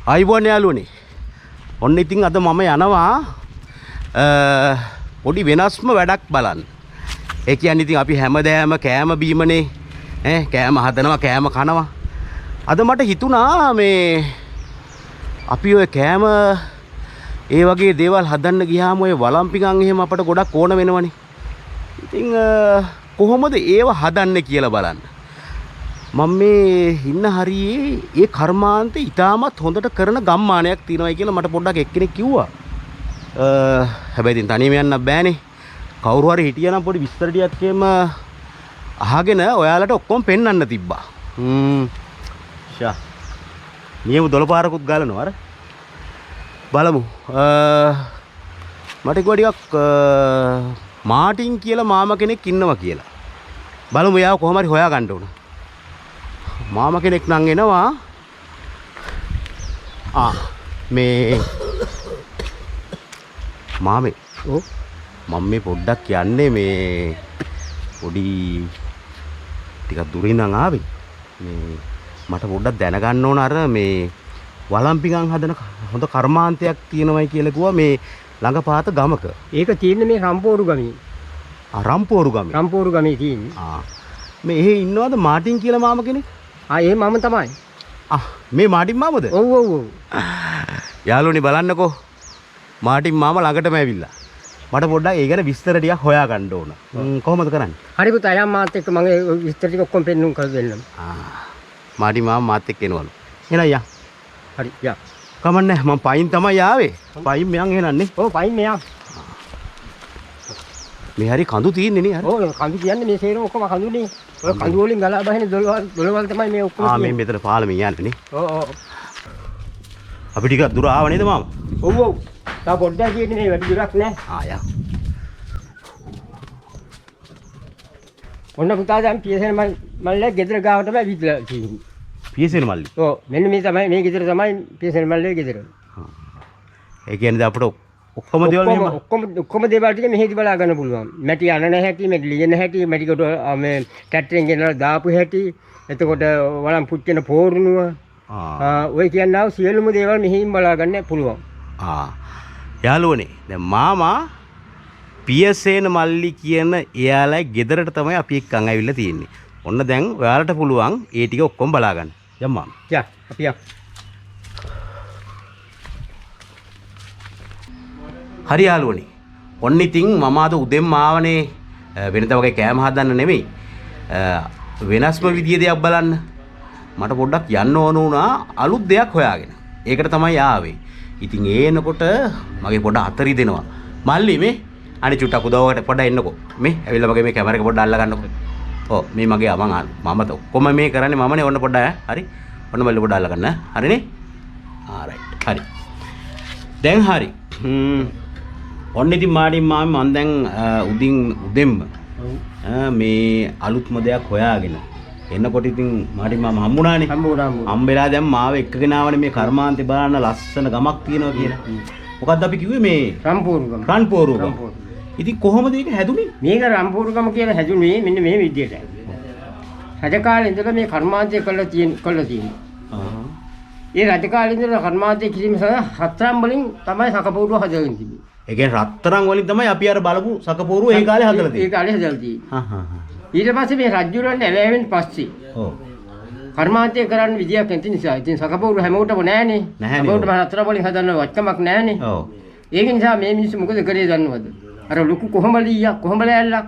ආයිබෝන් යාළුවනේ. ඔන්න ඉතින් අද මම යනවා පොඩි වෙනස්ම වැඩක් බලන්න. ඒ කියන්නේ ඉතින් අපි හැමදාම කෑම බීමනේ කෑම හදනවා කෑම කනවා. අද මට හිතුණා මේ අපි ඔය කෑම ඒ වගේ දේවල් හදන්න ගියාම ඔය වළම්පිකන් එහෙම අපට ගොඩක් ඕන වෙනවනේ. ඉතින් කොහොමද ඒව හදන්නේ කියලා බලන්න. මම මේ ඉන්න හරියේ ඒ කර්මාන්තේ ඉතාමත් හොඳට කරන ගම්මානයක් තියෙනවා කියලා මට පොඩ්ඩක් එක්කෙනෙක් කිව්වා. හැබැයි ඉතින් තනියම යන්න බෑනේ. කවුරු හරි හිටියනම් පොඩි විස්තර ටිකක් එහෙම අහගෙන ඔයාලට ඔක්කොම පෙන්වන්න තිබ්බා. ෂා. නියම 12 පාරකුත් ගලනවා අර. බලමු. මට කිව්වා ටිකක් මාටින් කියලා මාමා කෙනෙක් ඉන්නවා කියලා. බලමු යාව කොහොම හරි හොයා ගන්න ඕන. මාමා කෙනෙක් නම් එනවා. මේ මාමේ. ඔව්. මම මේ පොඩ්ඩක් යන්නේ මේ පොඩි ටිකක් දුරින් නම් ආවේ. මේ මට පොඩ්ඩක් දැනගන්න ඕන අර මේ වළම්පිකන් හදන හොඳ කර්මාන්තයක් තියෙනවයි කියලා කිව්වා මේ ළඟපාත ගමක. ඒක තියෙන්නේ මේ රම්පෝරු ගමේ. රම්පෝරු ගමේ. රම්පෝරු ගමේ තියෙන්නේ. මේ එහෙ ඉන්නවද මාටින් කියලා මාමා කෙනෙක්? ඒ මම තමයි. මේ මාටින් මාමද? ඔව් ඔව් ඔව්. යාළුවනේ බලන්නකෝ. මාටින් මාමා ළඟටම ඇවිල්ලා. මට පොඩ්ඩක් ඒ ගැන විස්තර ටිකක් හොයා ගන්න ඕන. කොහොමද කරන්නේ? හරි පුතා යම් මාත් එක්ක මම විස්තර ටික ඔක්කොම පෙන්නුම් කර දෙන්නම්. මාටින් මාමා මාත් එක්ක එනවලු. එහෙනම් යා. හරි යා. කමන්නේ මම පයින් තමයි ආවේ. පයින් මෙයන් එහෙනන්නේ. ඔව් පයින් මෙයා. මේ හරි කඳු තියෙන්නේ නේ අර. ඔව් කඳු කියන්නේ මේ සේරම ඔක්කොම කඳුනේ. ඔය කඳු වලින් ගලා බහින දොළවල් තමයි මේ ඔක්කොම. මේ මෙතන පාලමේ යන්නේ නේ. ඔව් ඔව්. අපි ටිකක් දුර ආව නේද මාමා? ඔව් ඔව්. තා පොඩ්ඩක් කියන්නේ මේ වැඩි දුරක් නෑ. යා. ඔන්න පුතා දැන් පියසෙන මල්ලේ ගෙදර ගාවටම ඇවිත්ලා තියෙන්නේ. පියසෙන මල්ලි. ඔව් මෙන්න මේ තමයි මේ ගෙදර තමයි පියසෙන මල්ලේ ගෙදර. ඒ කියන්නේ අපිට ඔක්කොම දේවල් මෙහෙම ඔක්කොම දේවල් ටික මෙහෙදි බලා ගන්න පුළුවන්. මැටි අනන හැටි, මැටි ලියන හැටි, මැටි කොට මේ ටැක්ටරෙන් ගෙනලා දාපු හැටි, එතකොට වලම් පුච්චන පෝරුණුව. ඔය කියනවා සියලුම දේවල් මෙහෙන් බලා ගන්න පුළුවන්. යාළුවනේ දැන් මාමා පියසේන මල්ලි කියන එයාලයි ගෙදරට තමයි අපි එක්කන් ඇවිල්ලා තියෙන්නේ. ඔන්න දැන් ඔයාලට පුළුවන් ඒ ටික ඔක්කොම බලා ගන්න. යම් මාමා. යා අපි යා. හරි යාළුවනේ. ඔන්න ඉතින් මම අද උදෙන්ම ආවනේ වෙනද වගේ කෑම හදන්න නෙමෙයි. වෙනස්ම විදිය දෙයක් බලන්න. මට පොඩ්ඩක් යන්න ඕන වුණා අලුත් දෙයක් හොයාගෙන. ඒකට තමයි ආවේ. ඉතින් ඒනකොට මගේ පොඩ අතරි දෙනවා. මල්ලි මේ අනේ චුට්ටක් උදව්වකට පොඩ එන්නකෝ. මේ ඇවිල්ලා මගේ මේ කැමරා එක පොඩ්ඩක් අල්ල ගන්නකෝ. ඔව් මේ මගේ මම ඔක්කොම මේ කරන්නේ මමනේ. ඔන්න පොඩ්ඩක් හරි. ඔන්න මල්ලි පොඩ්ඩක් අල්ල ගන්න. හරිනේ? රයිට්. හරි. දැන් හරි. ඔන්න ඉතින් මාඩින් මාමේ මම දැන් උදෙන්ම මේ අලුත්ම දෙයක් හොයාගෙන එන්නකොට ඉතින් මාඩින් මාමා හම්බුණානේ. හම්බෙලා දැන් මාව එක්කගෙන ආවනේ මේ කර්මාන්තේ බලන්න ලස්සන ගමක් තියෙනවා කියලා. මොකද්ද අපි කිව්වේ මේ රම්පෝරු ගම. රන්පෝරු ගම. ඉතින් කොහොමද ඒක හැදුනේ? මේක රම්පෝරු ගම කියලා හැදුනේ මෙන්න මේ විදියට. රජ කාලේ ඉඳලා මේ කර්මාන්තය කළා තියෙනවා. ඒ රජ කාලේ ඉඳලා කර්මාන්තය කිරීම සඳහා හතරම් වලින් තමයි සකපෝරුව හදගෙන තිබෙන්නේ. ඒ කියන්නේ රත්තරන් වලින් තමයි අපි අර බලපු සකපෝරුව ඒ කාලේ හදලා තියෙන්නේ. ඒ කාලේ හදලා තියෙන්නේ. ඊට පස්සේ මේ රජුරන් ඇලෑවෙන් පස්සේ කර්මාන්තය කරන්න විදියක් නැති නිසා ඉතින් සකපෝරු හැමෝටම නෑනේ. හැමෝටම රත්තරන් වලින් හදන්න වචකමක් නෑනේ. ඒක නිසා මේ මිනිස්සු මොකද කරේ දන්නවද? අර ලොකු කොහොඹලියක් කොහොඹලෑල්ලක්.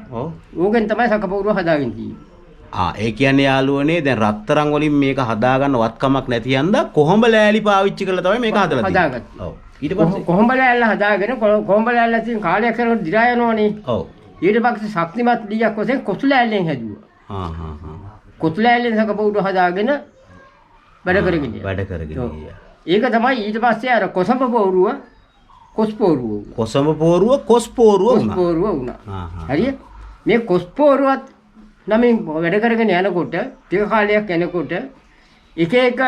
ඕකෙන් තමයි සකපෝරුව හදාගෙන තියෙන්නේ. ඒ කියන්නේ යාළුවනේ දැන් රත්තරන් වලින් මේක හදාගන්න වත්කමක් නැති යන්දා කොහොඹ ලෑලි පාවිච්චි කරලා තමයි මේක හදලා තියෙන්නේ. හදාගත්තා. ඔව්. ඊට පස්සේ කොහොඹ ලෑල්ල හදාගෙන කොහොඹ ලෑල්ල තියෙන කාලයක් කරනකොට දිරා යනවනේ. ඔව්. ඊට පස්සේ ශක්තිමත් ලියක් වශයෙන් කොසු ලෑල්ලෙන් හැදුවා. කොසු ලෑල්ලෙන් සකපෝරුව හදාගෙන වැඩ කරගෙන ගියා. ඒක තමයි ඊට පස්සේ අර කොසඹ පෝරුව කොස්පෝරුව. කොසඹ පෝරුව කොස්පෝරුව වුණා. හරිය? මේ කොස්පෝරුවත් නමින් වැඩ කරගෙන යනකොට ටික කාලයක් යනකොට එක එක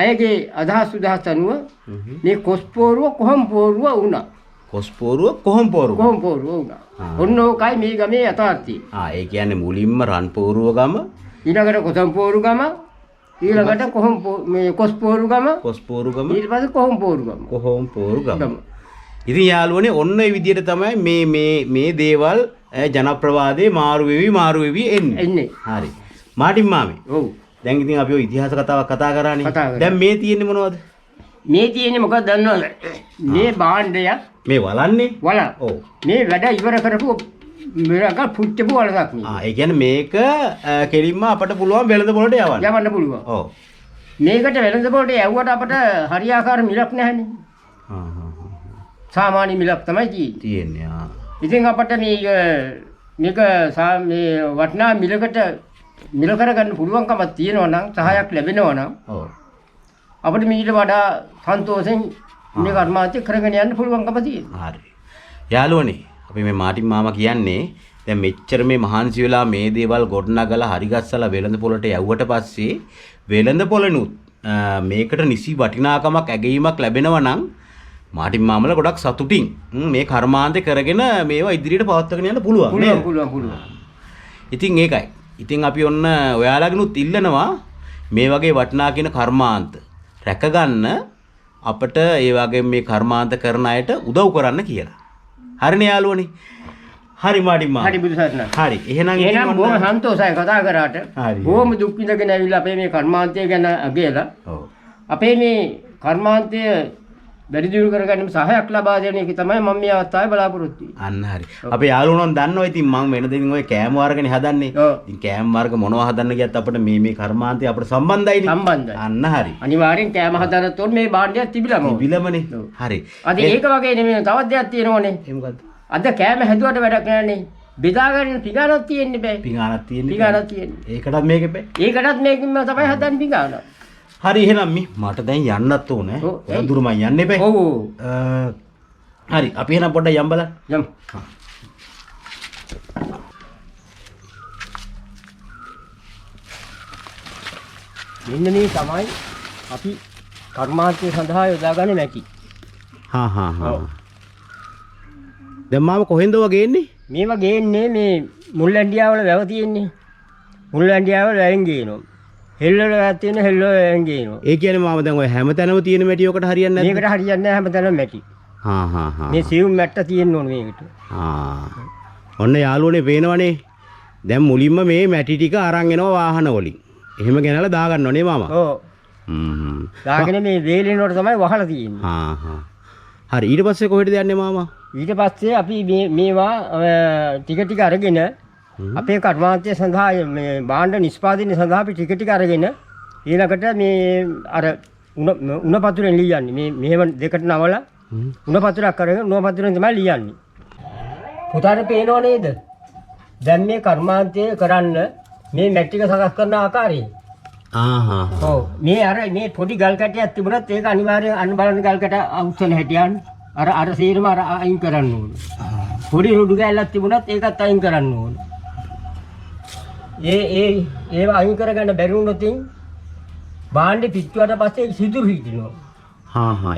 අයගේ අදහස් අනුව මේ කොස්පෝරුව කොහොම්පෝරුව වුණා. කොස්පෝරුව කොහොම්පෝරුව වුණා. ඔන්න ඕකයි මේ ගමේ යථාර්ථය. ඒ කියන්නේ මුලින්ම රන්පෝරුව ගම ඊළඟට කොසම්පෝරු ගම ඊළඟට මේ කොස්පෝරුගම කොස්පෝරුගම ඊට පස්සේ කොහොම්පෝරුගම කොහොම්පෝරුගම. ඉතින් යාළුවනේ ඔන්න ඒ විදිහට තමයි මේ දේවල් ජනප්‍රවාදේ මාරු වෙවි එන්නේ. හරි. මාටින් මාමේ. ඔව්. දැන් ඉතින් අපි ඔය ඉතිහාස කතාවක් කතා කරානේ. දැන් මේ තියෙන්නේ මොනවද? මේ තියෙන්නේ මොකක්ද දන්නවද? මේ භාණ්ඩයක් මේ වලන්නේ වල. ඔව්. මේ වැඩ ඉවර කරපු මෙරක පුච්චපු වලක් නේ. ඒ කියන්නේ මේක කෙලින්ම අපට පුළුවන් වෙළඳ පොළට යවන්න පුළුවන්. ඔව්. මේකට වෙළඳ පොළට යවුවට අපට හරියාකාර මිලක් නැහැනේ. සාමාන්‍ය මිලක් තමයි තියෙන්නේ. ඉතින් අපට මේක මේ වටිනා මිලකට මිල කරගන්න පුළුවන්කමක් තියෙනවා නම් සහායක් ලැබෙනවා නම් ඔව් අපිට මීට වඩා සන්තෝෂෙන් මේ කර්මාන්තය කරගෙන යන්න පුළුවන්කම තියෙනවා. හරි. යාළුවනේ අපි මේ මාටින් මාමා කියන්නේ දැන් මෙච්චර මේ මහන්සි වෙලා මේ දේවල් ගොඩනගලා හරිගස්සලා වෙළඳ පොළට යවුවට පස්සේ වෙළඳ පොළනුත් මේකට නිසි වටිනාකමක් ඇගීමක් ලැබෙනවා නම් මාටින් මාමලා ගොඩක් සතුටින් මේ කර්මාන්තේ කරගෙන මේවා ඉදිරියට පවත්වාගෙන යන්න පුළුවන්. ඉතින් ඒකයි. ඉතින් අපි ඔන්න ඔයාලගෙනුත් ඉල්ලනවා මේ වගේ වටිනා කියන කර්මාන්ත රැකගන්න අපිට ඒ වගේ මේ කර්මාන්ත කරන අයට උදව් කරන්න කියලා. හරිනේ යාළුවනේ. හරි මාටින් මාමා. හරි බුදුසසුන. හරි. එහෙනම් බොහොම සන්තෝෂයි කතා කරාට. බොහොම දුක් විඳගෙන ඇවිල්ලා අපේ මේ කර්මාන්තය ගැන අගයලා. ඔව්. අපේ මේ කර්මාන්තය වැඩි දියුණු කරගන්න සහායක් ලබා දෙන එක තමයි මම මේ අවස්ථාවේ බලාපොරොත්තු වෙන්නේ. අන්න හරි. අපේ යාළුවෝන් දන්නවා ඉතින් මම වෙන දෙකින් ඔය කෑම වර්ගනේ හදන්නේ. ඉතින් කෑම වර්ග මොනවා හදන්න ගියත් අපිට මේ කර්මාන්තය අපිට සම්බන්ධයිනේ. සම්බන්ධයි. අන්න හරි. අනිවාර්යෙන් කෑම හදන්නත් ඕනේ මේ භාණ්ඩයක් තිබිලමනේ. හරි. අද ඒක වගේ නෙමෙයි තවත් දෙයක් තියෙනවනේ. ඒ මොකද්ද? අද කෑම හැදුවට වැඩක් නෑනේ. බෙදා ගන්න පිඟානක් තියෙන්නේ බෑ. පිඟානක් තියෙන්නේ. ඒකටත් මේකේ බෑ. ඒකටත් මේකින්ම තමයි හදන්නේ පිඟාන. හරි එහෙනම් මට දැන් යන්නත් ඕනේ. ඔය දුර මම යන්න එපා. ඔව්. හරි අපි එහෙනම් පොඩ්ඩක් යම් බලන්න. යම්. මෙන්න මේ තමයි අපි කර්මාන්තය සඳහා යොදාගන්නේ නැති. දැන් මාම කොහෙන්ද වගේ එන්නේ? මේවා ගේන්නේ මේ මුල්ලැන්ඩියා වල වැව තියෙන්නේ. මුල්ලැන්ඩියා වල වැවෙන් ගේනවා. හෙල්ලවල වැව තියෙන හෙල්ලවල වැවෙන් ගේනවා. ඒ කියන්නේ මාම දැන් ඔය හැමතැනම තියෙන මැටි ඔකට හරියන්නේ නැද්ද? මේකට හරියන්නේ නැහැ හැමතැනම මැටි. මේ සියුම් මැට්ට තියෙන්න ඕනේ මේකට. ඔන්න යාළුවනේ පේනවනේ. දැන් මුලින්ම මේ මැටි ටික අරන් එනවා වාහන වලින්. එහෙම ගෙනලා දාගන්නව නේ මාමා. ඔව්. දාගෙන මේ වේලෙන් වල තමයි වහලා තියෙන්නේ. හරි ඊට පස්සේ කොහෙටද යන්නේ මාමා? ඊට පස්සේ අපි මේවා ටික අරගෙන අපේ කර්මාන්තය සඳහා මේ භාණ්ඩ නිෂ්පාදනය සඳහා අපි ටික අරගෙන ඊළඟට මේ අර උණ පතුරෙන් ලියන්නේ. මේ මෙහෙම දෙකට නවලා උණ පතුරක් අරගෙන උණ පතුරෙන් තමයි ලියන්නේ. පුතාට පේනව නේද? දැන් මේ කර්මාන්තය කරන්න මේ මැට්ටික සකස් කරන ආකාරය. ඔව් මේ පොඩි ගල් කැටයක් තිබුණත් ඒක අනිවාර්යෙන් අන්න බලන්න ගල් කැට අවුස්සන හැටියන් අර සීරම අයින් කරන්න ඕනේ. පොඩි රොඩු ගැල්ලක් තිබුණත් ඒකත් අයින් කරන්න ඕනේ. ඒව අයින් කරගන්න බැරි වුණොත් භාණ්ඩේ පිච්චුවට පස්සේ සිදුරු හිටිනවා.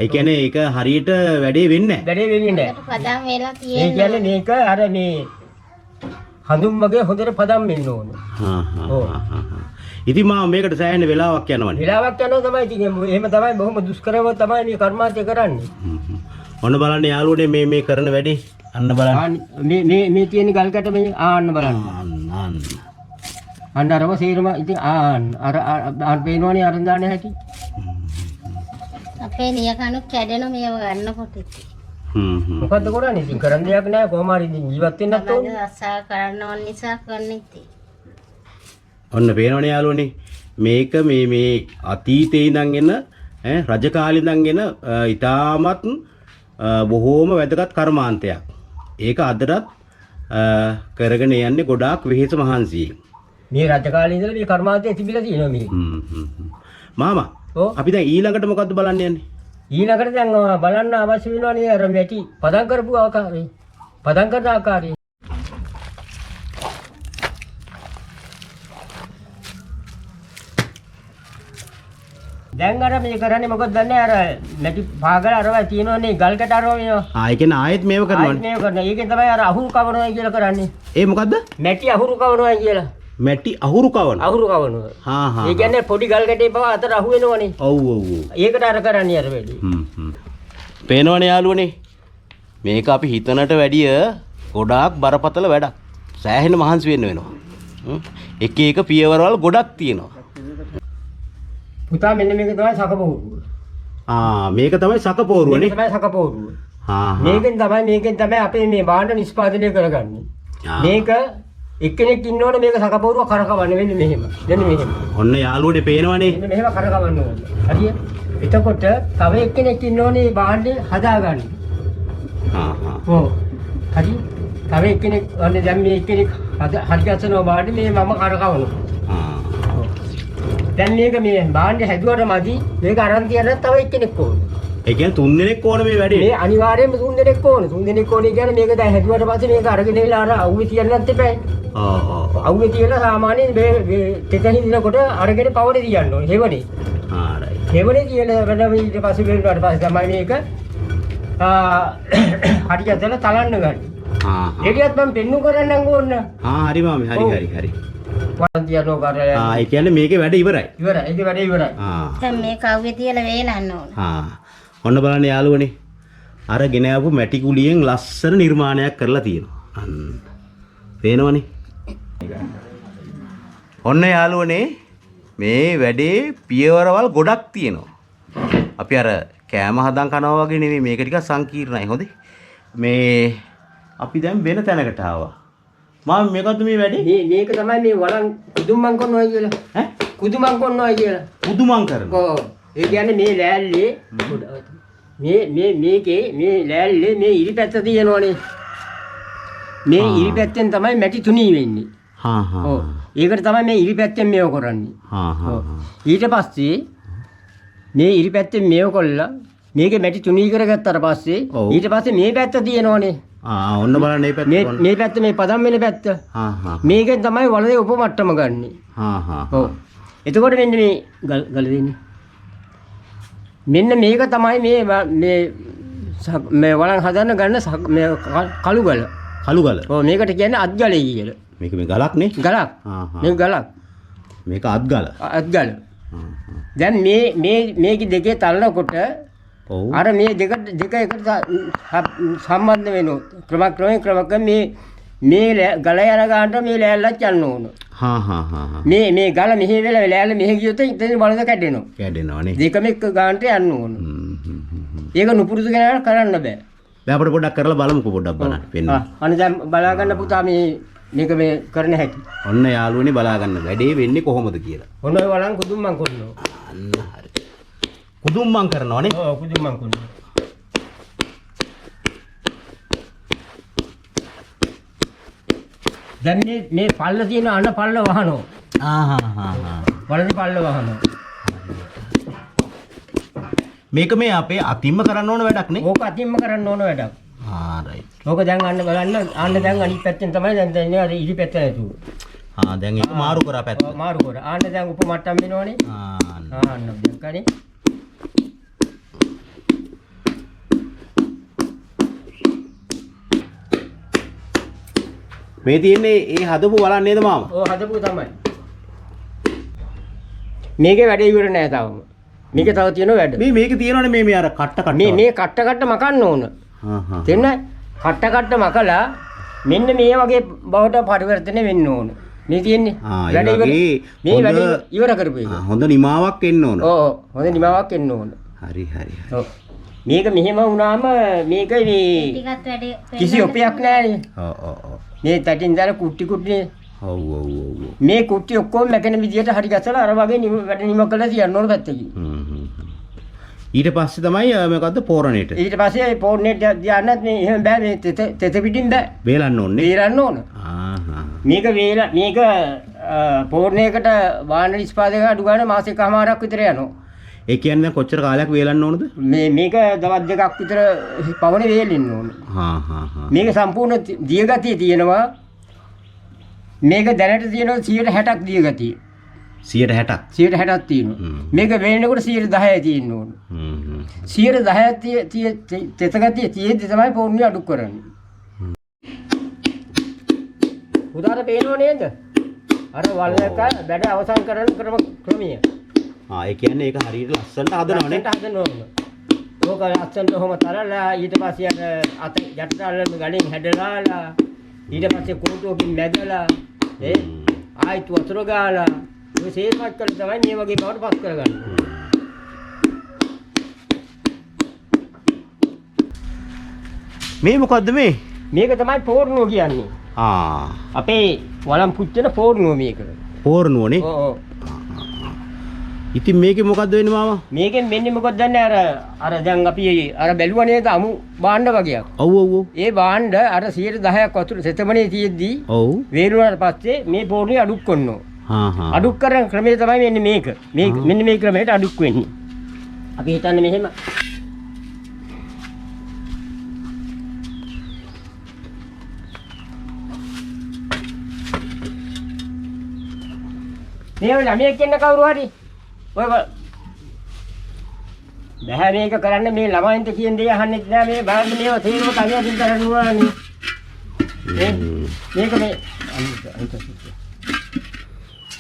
ඒ කියන්නේ ඒක හරියට වැඩේ වෙන්නේ නැහැ. වැඩේ වෙන්නේ නැහැ. පදම් වෙලා තියෙන්නේ. ඒ කියන්නේ මේක අර මේ හඳුන් වගේ හොඳට පදම් වෙන්න ඕනේ. ඉතින් මම මේකට සෑහෙන වෙලාවක් යනවනේ. වෙලාවක් යනවා තමයි ඉතින් එහෙම තමයි බොහොම දුෂ්කරව තමයි මේ කර්මාන්තය කරන්නේ. ඔන්න බලන්න යාළුවනේ මේ කරන වැඩේ. අන්න බලන්න. මේ තියෙන ගල් කැට මේ ආන්න බලන්න. අන්න අරව සීරම ඉතින් අර පේනවනේ අරන් දාන්න හැටි. අපේ නියකණු කැඩෙන මේව ගන්නකොට ඉතින්. මොකද්ද කරන්නේ ඉතින් කරන්න දෙයක් නැහැ කොහොම හරි ඉතින් ජීවත් වෙන්නත් ඕනේ. රසා කරන්න ඕන නිසා කරන්නේ ඉතින්. ඔන්න පේනවනේ යාළුවනේ මේක මේ අතීතේ ඉඳන් එන රජ කාලේ ඉඳන් එන ඊටමත් බොහෝම වැදගත් කර්මාන්තයක්. ඒක අදටත් කරගෙන යන්නේ ගොඩාක් වෙහෙස මහන්සියෙන්. මේ රජ කාලේ ඉඳලා මේ කර්මාන්තය තිබිලා තියෙනවා මේ. මාමා අපි දැන් ඊළඟට මොකද්ද බලන්න යන්නේ? ඊළඟට දැන් බලන්න අවශ්‍ය වෙනවනේ අර මැටි පදම් කරපු ආකාරය. පදම් කරන ආකාරය. දැන් අර මේ කරන්නේ මොකද දන්නේ අර මැටි පාගල අරවා තියෙනවනේ ගල් කැට අරවා මේවා. ඒ කියන්නේ ආයෙත් මේව කරනවනේ. මේව කරනවා. ඒකෙන් තමයි අර අහුරු කවනවා කියලා කරන්නේ. ඒ මොකද්ද? මැටි අහුරු කවනවා කියලා. මැටි අහුරු කවන. අහුරු කවනවා. හා හා. ඒ කියන්නේ පොඩි ගල් ගැටේ පවා අතර අහු වෙනවනේ. ඔව් ඔව් ඔව්. ඒකට අර කරන්නේ අර වැඩි. පේනවනේ යාළුවනේ. මේක අපි හිතනට වැඩිය ගොඩාක් බරපතල වැඩක්. සෑහෙන මහන්සි වෙන්න වෙනවා. එක එක පියවරවල් ගොඩක් තියෙනවා. පුතා මෙන්න මේක තමයි සකපෝරුව. මේක තමයි සකපෝරුවනේ. මේක තමයි සකපෝරුව. මේකෙන් තමයි අපේ මේ භාණ්ඩ නිෂ්පාදනය කරගන්නේ. මේක එක්කෙනෙක් ඉන්නවනේ මේක සකපෝරුව කරකවන්න වෙන්නේ මෙහෙම. මෙන්න මෙහෙම. ඔන්න යාළුවනේ පේනවනේ. මෙන්න මෙහෙම කරකවන්න ඕනේ. හරිය? එතකොට තව එක්කෙනෙක් ඉන්නෝනේ මේ භාණ්ඩේ හදාගන්න. ඔව්. හරි. තව එක්කෙනෙක් අනේ දැන් මේ එක්කෙනෙක් හරි ගස්සනවා භාණ්ඩේ මේ මම කරකවනවා. දැන් මේක මේ භාණ්ඩේ හැදුවට මදි මේක අරන් තියන්න තව එක්කෙනෙක් ඕනේ. ඒ කියන්නේ 3 දෙනෙක් ඕනේ මේ වැඩේ. මේ අනිවාර්යයෙන්ම 3 දෙනෙක් ඕනේ. 3 දෙනෙක් ඕනේ කියන්නේ මේක දැන් හැදුවට පස්සේ මේක අරගෙන ඉලා අර අවුවේ තියන්නත් එපා. අවුවේ තියලා සාමාන්‍යයෙන් මේ තෙතෙහි දිනකොට අරගෙන පවරේ තියන්න ඕනේ. හේවනේ. රයිට්. හේවනේ තියලා වෙනම ඊට පස්සේ වෙනුවට පස්සේ තමයි මේක හරියට තලන්න ගන්න. ඒකත් මම පෙන්නු කරන්නම් ඕන්න. හරි මාමේ හරි. වරන් තියනෝ කරලා. ඒ කියන්නේ මේකේ වැඩ ඉවරයි. ඒකේ වැඩ ඉවරයි. දැන් මේක අවුවේ තියලා වේලන්න ඕන. ඔන්න බලන්න යාළුවනේ. අර ගෙන ආපු මැටි කුලියෙන් ලස්සන නිර්මාණයක් කරලා තියෙනවා. පේනවනේ. ඔන්න යාළුවනේ මේ වැඩේ පියවරවල් ගොඩක් තියෙනවා. අපි අර කෑම හදන් කනවා වගේ නෙවෙයි මේක ටිකක් සංකීර්ණයි හොඳේ. මේ අපි දැන් වෙන තැනකට ආවා. මාම මේකත් මේ වැඩේ? මේක තමයි මේ වරන් කුදුම්මන් කරනවා කියලා. කුදුම්මන් කරනවා කියලා. කුදුම්මන් කරනවා. ඔව්. ඒ කියන්නේ මේ ලෑල්ලේ මේකේ මේ ලෑල්ලේ මේ ඉරි පැත්ත තියෙනවනේ. මේ ඉරි පැත්තෙන් තමයි මැටි තුනී වෙන්නේ. ඔව්. ඒකට තමයි මේ ඉරි පැත්තෙන් මේව කරන්නේ. ඊට පස්සේ මේ ඉරි පැත්තෙන් මේව කළා මේකේ මැටි තුනී කරගත්තාට පස්සේ ඊට පස්සේ මේ පැත්ත තියෙනවනේ. ඔන්න බලන්න මේ පැත්ත. මේ පැත්ත මේ පදම් වෙන පැත්ත. මේකෙන් තමයි වලේ උපමට්ටම ගන්නෙ. ඔව්. එතකොට මෙන්න මේ ගල දෙන්නේ. මෙන්න මේක තමයි මේ වලන් හදන්න ගන්න මේ කළු ගල. කළු ගල. ඔව් මේකට කියන්නේ අත්ගලයි කියලා. මේක මේ ගලක් නේ? ගලක්. මේක ගලක්. මේක අත්ගල. අත්ගල. දැන් මේක දෙකේ තලනකොට අර මේ දෙක එකට සම්බන්ධ වෙනවා. ක්‍රමයෙන් මේ ගල යන ගානට මේ ලෑල්ලක් යන්න ඕන. මේ ගල මෙහෙ වෙලා ලෑල්ල මෙහෙ ගියොත් ඉතින් බලද කැඩෙනවා. කැඩෙනවානේ. දෙකම එක ගානට යන්න ඕන. ඒක නුපුරුදු කෙනාට කරන්න බෑ. දැන් අපිට පොඩ්ඩක් කරලා බලමුකෝ පොඩ්ඩක් බලන්න. පෙන්න. අනේ දැන් බලා ගන්න පුතා මේක මේ කරන හැටි. ඔන්න යාළුවනේ බලා ගන්න වැඩේ වෙන්නේ කොහොමද කියලා. ඔන්න ඔය වලන් කුදුම්මන් කරනවා. අන්න හරි. කුදුම්මන් කරනවනේ. ඔව් කුදුම්මන් කරනවා. දැන් මේ පල්ල තියෙන අන පල්ල වහනවා. වලදී පල්ල වහනවා. මේක මේ අපේ අතිම්ම කරන්න ඕන වැඩක් නේ. ඕක අතිම්ම කරන්න ඕන වැඩක්. රයිට්. ඕක දැන් අන්න බලන්න දැන් අනිත් පැත්තෙන් තමයි දැන් ඉන්නේ අර ඉරි පැත්ත නැතුව. දැන් ඒක මාරු කරා පැත්ත. මාරු කරා. දැන් උපමට්ටම් වෙනවනේ. දැක්කනේ. මේ තියෙන්නේ ඒ හදපු බලන්න නේද මාම? ඔව් හදපු තමයි. මේකේ වැඩේ ඉවර නෑ තාම. මේක තව තියෙන වැඩ. මේක තියෙනවනේ මේ අර කට්ට මේ කට්ට මකන්න ඕන. තේරුණා? කට්ට මකලා මෙන්න මේ වගේ බවට පරිවර්තනය වෙන්න ඕන. මේ තියෙන්නේ. වැඩ ඉවර. මේ වැඩ ඉවර කරපු එක. හොඳ නිමාවක් එන්න ඕන. ඔව් හොඳ නිමාවක් එන්න ඕන. හරි. ඔව්. මේක මෙහෙම වුණාම මේක මේ ටිකක් වැඩේ කිසි ඔපයක් නෑනේ. ඔව්. මේ තටින් දාලා කුට්ටිනේ. ඔව්. මේ කුට්ටි ඔක්කොම මැකෙන විදියට හරි ගසලා අර වගේ වැඩ නිම කළා තියන්න ඕන පැත්තකින්. ඊට පස්සේ තමයි මොකද්ද පෝරණේට. ඊට පස්සේ පෝරණේට යන්නත් මේ එහෙම බෑ මේ තෙත පිටින් බෑ. වේලන්න ඕනේ. වේලන්න ඕන. මේක පෝරණයකට වාහන නිෂ්පාදක අඩු ගන්න මාසෙකමාරක් විතර යනවා. ඒ කියන්නේ කොච්චර කාලයක් වේලන්න ඕනද? මේක දවස් දෙකක් විතර පවන වේලෙන්න ඕන. මේක සම්පූර්ණ දියගතිය තියෙනවා. මේක දැනට තියෙනවා 60ක් දියගතිය. 60ක් 60ක් තියෙනවා. මේක වෙනකොට 10% තියෙන්න ඕන. 10% තෙතගතිය තියෙද්දි තමයි පෝරණිය අඩු කරන්නේ. උදාහරණ පේනව නේද? අර වල් එක වැඩ අවසන් කරන ක්‍රමය. ඒ කියන්නේ ඒක හරියට ලස්සනට හදනවනේ. හදනවා. ඕක ලස්සනට ඔහොම තරලා ඊට පස්සේ අත යටට අල්ලන ගලෙන් හැදලාලා ඊට පස්සේ කුරුටුවකින් මැදලා ආයිත් වතුර ගාලා ඔය සේරමත් කරලා තමයි මේ වගේ බවට පත් කරගන්නේ. මේ මොකද්ද මේ? මේක තමයි පෝර්ණුව කියන්නේ. අපේ වළම් පුච්චන පෝර්ණුව මේක. පෝර්ණුවනේ. ඔව්. ඉතින් මේකේ මොකද්ද වෙන්නේ මාමා? මේකෙන් වෙන්නේ මොකද දන්නේ අර දැන් අපි අර බැලුවා නේද අමු භාණ්ඩ වගේක්. ඔව් ඔව් ඔව්. ඒ භාණ්ඩ අර 10%ක් වතුර සෙතමනේ තියෙද්දි ඔව්. වේරුණාට පස්සේ මේ පෝර්ණුවේ අඩුක් කරනවා. හා හා. අඩුක් කරන ක්‍රමය තමයි මෙන්න මේක. මෙන්න මේ ක්‍රමයට අඩුක් වෙන්නේ. අපි හිතන්නේ මෙහෙම. මේ ළමයෙක් ඉන්න කවුරු හරි ඔය බෑ මේක කරන්න මේ ළමයින්ට කියන දේ අහන්නේ නැහැ මේ බලන්න මේව තේරුම තනියම කරනවා නේ මේක මේ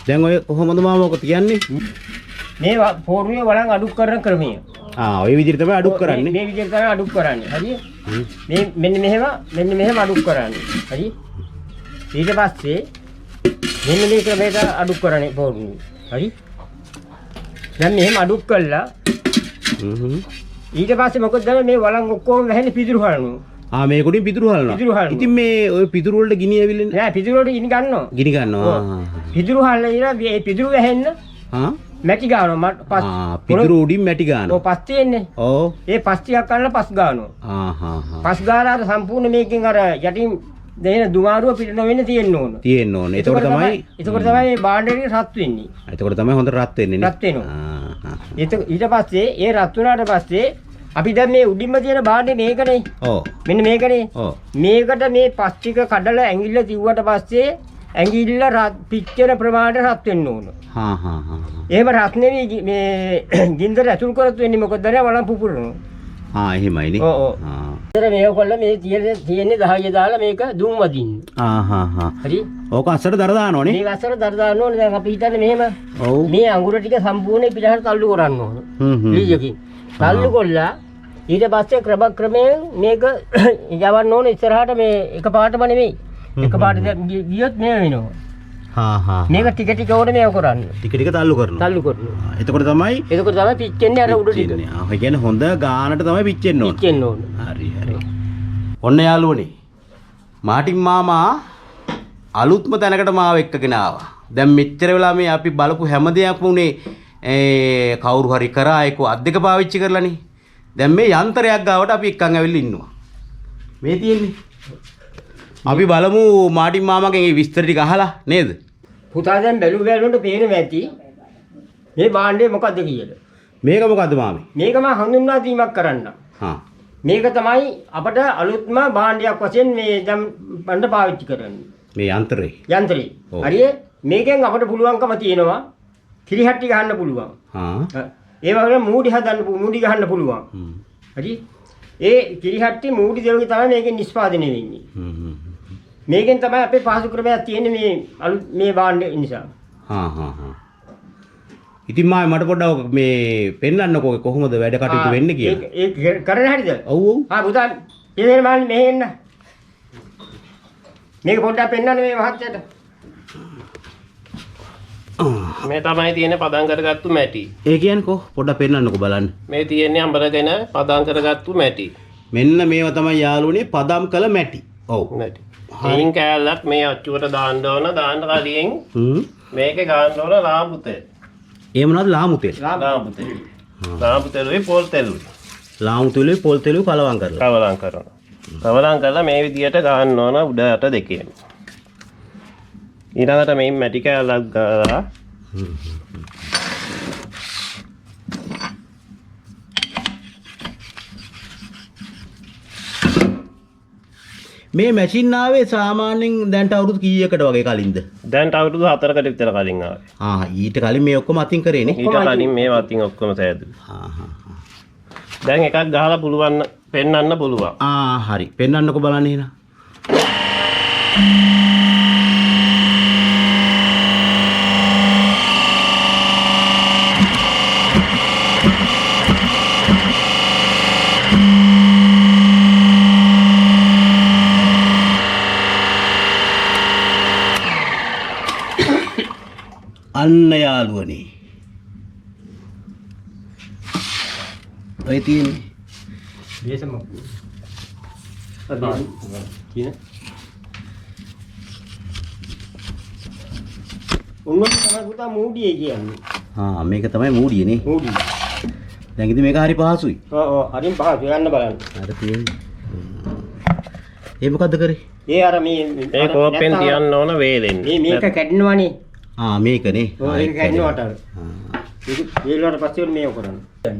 දැන් ඔය කොහොමද මාම ඔක තියන්නේ? මේ පෝරුවේ වළං අඩු කරන ක්‍රමය. ඔය විදිහට තමයි අඩු කරන්නේ. මේ විදිහට තමයි අඩු කරන්නේ. හරිද? මේ මෙන්න මෙහෙම අඩු කරන්නේ. හරි? ඊට පස්සේ මෙන්න මේ ක්‍රමයට අඩු කරන්නේ පෝරුවේ. හරි? දැන් මෙහෙම අඩු කළා. ඊට පස්සේ මොකද කරන්නේ මේ වළං ඔක්කොම වැහෙන්නේ පිදුරු හලනවා. මේක උඩින් පිදුරු හලනවා. ඉතින් මේ ඔය පිදුරු වලට ගිනි ඇවිල්ලා නෑ පිදුරු වලට ගිනි ගන්නවා. ගිනි ගන්නවා. පිදුරු හලලා ඉතින් මේ පිදුරු වැහෙන්න මැටි ගන්නවා. පිදුරු උඩින් මැටි ගන්නවා. ඔව් පස් තියෙන්නේ. ඔව්. ඒ පස් ටිකක් ගන්නලා පස් ගන්නවා. පස් ගාලා අර සම්පූර්ණ මේකෙන් අර යටින් දෙන දුමාරුව පිට නොවෙන්න තියෙන්න ඕන. තියෙන්න ඕන. එතකොට තමයි මේ භාණ්ඩේ රත් වෙන්නේ. එතකොට තමයි හොඳ රත් වෙන්නේ නේ. රත් වෙනවා. ඊට පස්සේ ඒ රත් වුණාට පස්සේ අපි දැන් මේ උඩින්ම තියෙන භාණ්ඩේ මේකනේ. ඔව්. මෙන්න මේකනේ. ඔව්. මේකට මේ පස් ටික කඩලා ඇඟිල්ල තියුවට පස්සේ ඇඟිල්ල පිච්චෙන ප්‍රමාණයට රත් වෙන්න ඕන. එහෙම රත් නෙවෙයි මේ ගින්දර ඇතුල් කරත් වෙන්නේ මොකද දැන් වළං පුපුරනවා. එහෙමයිනේ. ඔව් ඔව්. මේක කොල්ල මේ තියෙන්නේ 10 දාලා මේක දුම් වදින්න. හරි. ඕක අස්සට දර දානෝනේ. මේක අස්සට දර දාන්න ඕනේ. දැන් අපි හිතන්නේ මෙහෙම. ඔව්. මේ අඟුර ටික සම්පූර්ණයෙන් පිටහට තල්ලු කරන්න ඕන. ලීජකින්. තල්ලු කොල්ලා ඊට පස්සේ ක්‍රමයෙන් මේක යවන්න ඕනේ ඉස්සරහට මේ එකපාරටම නෙමෙයි. එකපාරට ගියොත් මේ වෙනවා. මේක ටික ටික ඕනේ මේක කරන්න. ටික ටික තල්ලු කරනවා. තල්ලු කරනවා. එතකොට තමයි පිච්චෙන්නේ අර උඩ ටික. ඒ කියන්නේ හොඳ ගානට තමයි පිච්චෙන්න ඕනේ. පිච්චෙන්න ඕනේ. හරි හරි. ඔන්න යාළුවනේ. මාටින් මාමා අලුත්ම තැනකට මාව එක්කගෙන ආවා. දැන් මෙච්චර වෙලා මේ අපි බලපු හැම දෙයක්ම උනේ කවුරු හරි කරා ඒක අත් දෙක පාවිච්චි කරලානේ. දැන් මේ යන්ත්‍රයක් ගාවට අපි එක්කන් ඇවිල්ලා ඉන්නවා. මේ තියෙන්නේ. අපි බලමු මාටින් මාමාගෙන් මේ විස්තර ටික අහලා නේද? පුතා දැන් බැලුවට පේනවා ඇති. මේ භාණ්ඩේ මොකද්ද කියලා. මේක මොකද්ද මාමේ? මේක මම හඳුන්වා දීමක් කරන්න. මේක තමයි අපට අලුත්ම භාණ්ඩයක් වශයෙන් මේ දැන් බණ්ඩ පාවිච්චි කරන්නේ. මේ යන්ත්‍රේ. හරිද? මේකෙන් අපට පුළුවන්කම තියෙනවා කිරිහට්ටි ගහන්න පුළුවන්. ඒ වගේම මූඩි ගහන්න පුළුවන්. හරි? ඒ කිරිහට්ටි මූඩි දෙකේ තමයි මේකෙන් නිෂ්පාදනය වෙන්නේ. මේකෙන් තමයි අපේ පහසු ක්‍රමයක් තියෙන්නේ මේ අලුත් මේ භාණ්ඩ නිසා. ඉතින් මට පොඩ්ඩක් මේ පෙන්වන්නකෝ කොහොමද වැඩ කටයුතු වෙන්නේ කියලා. ඒ කරන්නේ හරියද? ඔව් ඔව්. පුතා ඉතින් මම මෙහෙ එන්න. මේක පොඩ්ඩක් පෙන්වන්න මේ මහත්තයාට. මේ තමයි තියෙන්නේ පදම් කරගත්තු මැටි. ඒ කියන්නේ කො පොඩ්ඩක් පෙන්වන්නකෝ බලන්න. මේ තියෙන්නේ අඹරගෙන පදම් කරගත්තු මැටි. මෙන්න මේවා තමයි යාළුවනේ පදම් කළ මැටි. ඔව්. මැටි. එයින් කෑල්ලක් මේ අච්චුවට දාන්න ඕන. දාන්න කලින් මේකේ ගන්න ඕන ලාඹු තෙල්. ඒ මොනවද ලාඹු තෙල්? ලාඹු තෙල්. ලාඹු තෙලුයි පොල් තෙලුයි. ලාඹු තෙලුයි පොල් තෙලුයි කලවම් කරලා. කලවම් කරලා මේ විදියට ගන්න ඕන උඩ යට දෙකේම. ඊළඟට මේ මැටි කෑල්ලක් ගාලා මේ මැෂින් ආවේ සාමාන්‍යයෙන් දැන්ට අවුරුදු කීයකට වගේ කලින්ද? දැන්ට අවුරුදු 4කට විතර කලින් ආවේ. ඊට කලින් මේ ඔක්කොම අතින් කරේනේ. ඊට කලින් මේ අතින් ඔක්කොම සෑදුවා. දැන් එකක් ගහලා පුළුවන් පෙන්වන්න පුළුවන්. හරි. පෙන්වන්නකෝ බලන්න එහෙනම්. අන්න යාළුවනේ. ඔය තියෙන්නේ. දේශම. අද කියන. උන්වත් තමයි පුතා මූඩියේ කියන්නේ. මේක තමයි මූඩියනේ. මූඩිය. දැන් ඉතින් මේක හරි පහසුයි. ඔව් හරිම පහසු යන්න බලන්න. අර තියෙන්නේ. ඒ මොකද්ද කරේ? ඒ අර මේ මේ කෝපෙන් තියන්න ඕන වේලෙන්. මේක කැඩෙනවනේ. මේකනේ. ඔය ඒක කැඩෙනවට අර. ඒක වේලුවට පස්සේ මේක කරන්නේ.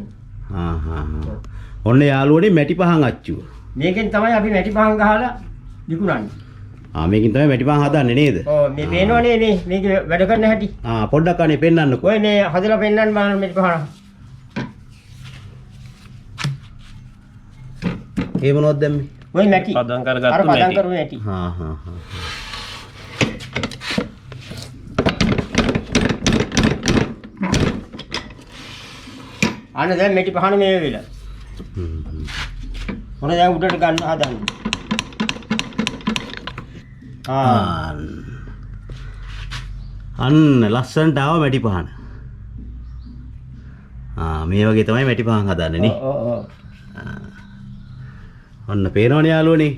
ඔන්න යාළුවනේ මැටි පහන් අච්චුව. මේකෙන් තමයි අපි මැටි පහන් ගහලා විකුණන්නේ. මේකෙන් තමයි මැටි පහන් හදන්නේ නේද? ඔව් මේ පේනවනේ මේ මේක වැඩ කරන හැටි. පොඩ්ඩක් අනේ පෙන්නන්නකෝ. ඔය මේ හදලා පෙන්නන්න බලන්න මැටි පහන. ඒ මොනවද දැම්මේ? ඔය මැටි. පදම් කරගත්තු අර පදම් මැටි. කරු මැටි. අන්න දැන් මැටි පහන මේ වෙලා. මොන දැන් උඩට ගන්න හදන්නේ. අන්න ලස්සනට ආව මැටි පහන. මේ වගේ තමයි මැටි පහන් හදන්නේ නේ. ඔව්. ඔන්න පේනවනේ යාළුවනේ.